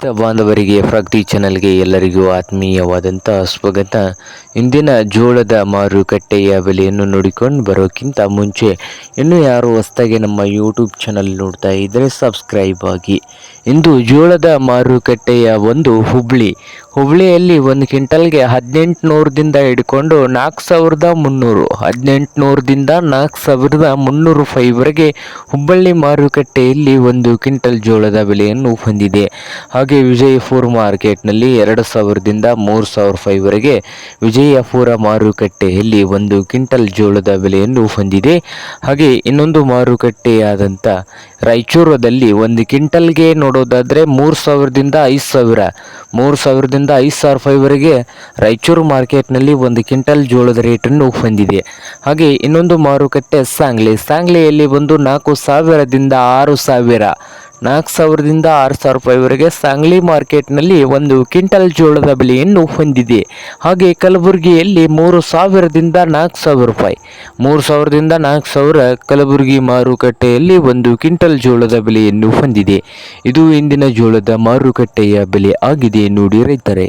ರೈತ ಬಾಂಧವರಿಗೆ ಪ್ರಗತಿ ಚಾನಲ್ಗೆ ಎಲ್ಲರಿಗೂ ಆತ್ಮೀಯವಾದಂಥ ಸ್ವಾಗತ. ಇಂದಿನ ಜೋಳದ ಮಾರುಕಟ್ಟೆಯ ಬೆಲೆಯನ್ನು ನೋಡಿಕೊಂಡು ಬರೋಕ್ಕಿಂತ ಮುಂಚೆ ಇನ್ನೂ ಯಾರು ಹೊಸದಾಗಿ ನಮ್ಮ ಯೂಟ್ಯೂಬ್ ಚಾನಲ್ ನೋಡ್ತಾ ಇದ್ದರೆ ಸಬ್ಸ್ಕ್ರೈಬ್ ಆಗಿ. ಇಂದು ಜೋಳದ ಮಾರುಕಟ್ಟೆಯ ಒಂದು ಹುಬ್ಳಿಯಲ್ಲಿ ಒಂದು ಕ್ವಿಂಟಲ್ಗೆ 1800ದಿಂದ ಹಿಡ್ಕೊಂಡು 4300, 1800ದಿಂದ 4300 ರೂಪಾಯಿವರೆಗೆ ಹುಬ್ಬಳ್ಳಿ ಮಾರುಕಟ್ಟೆಯಲ್ಲಿ ಒಂದು ಕ್ವಿಂಟಲ್ ಜೋಳದ ಬೆಲೆಯನ್ನು ಹೊಂದಿದೆ. ಹಾಗೆ ವಿಜಯಪುರ ಮಾರ್ಕೆಟ್ನಲ್ಲಿ 2000ದಿಂದ 3000 ರೂಪಾಯಿವರೆಗೆ ವಿಜಯಪುರ ಮಾರುಕಟ್ಟೆಯಲ್ಲಿ ಒಂದು ಕ್ವಿಂಟಲ್ ಜೋಳದ ಬೆಲೆಯನ್ನು ಹೊಂದಿದೆ. ಹಾಗೆ ಇನ್ನೊಂದು ಮಾರುಕಟ್ಟೆಯಾದಂಥ ರಾಯಚೂರದಲ್ಲಿ ಒಂದು ಕ್ವಿಂಟಲ್ಗೆ ನೋಡೋದಾದರೆ 3000ದಿಂದ 5000 ರೂಪಾಯಿವರೆಗೆ ರಾಯಚೂರು ಮಾರ್ಕೆಟ್ನಲ್ಲಿ ಒಂದು ಕ್ವಿಂಟಲ್ ಜೋಳದ ರೇಟನ್ನು ಹೊಂದಿದೆ. ಹಾಗೆ ಇನ್ನೊಂದು ಮಾರುಕಟ್ಟೆ ಸಾಂಗ್ಲಿಯಲ್ಲಿ ಬಂದು 4000ದಿಂದ 6000 ರೂಪಾಯಿವರೆಗೆ ಸಾಂಗ್ಲಿ ಮಾರ್ಕೆಟ್ನಲ್ಲಿ ಒಂದು ಕ್ವಿಂಟಲ್ ಜೋಳದ ಬೆಲೆಯನ್ನು ಹೊಂದಿದೆ. ಹಾಗೆ ಕಲಬುರಗಿಯಲ್ಲಿ 3000ದಿಂದ 4000 ರೂಪಾಯಿ, 3000ದಿಂದ 4000 ಕಲಬುರಗಿ ಮಾರುಕಟ್ಟೆಯಲ್ಲಿ ಒಂದು ಕ್ವಿಂಟಲ್ ಜೋಳದ ಬೆಲೆಯನ್ನು ಹೊಂದಿದೆ. ಇದು ಇಂದಿನ ಜೋಳದ ಮಾರುಕಟ್ಟೆಯ ಬೆಲೆ ಆಗಿದೆ ನೋಡಿ ರೈತರೇ.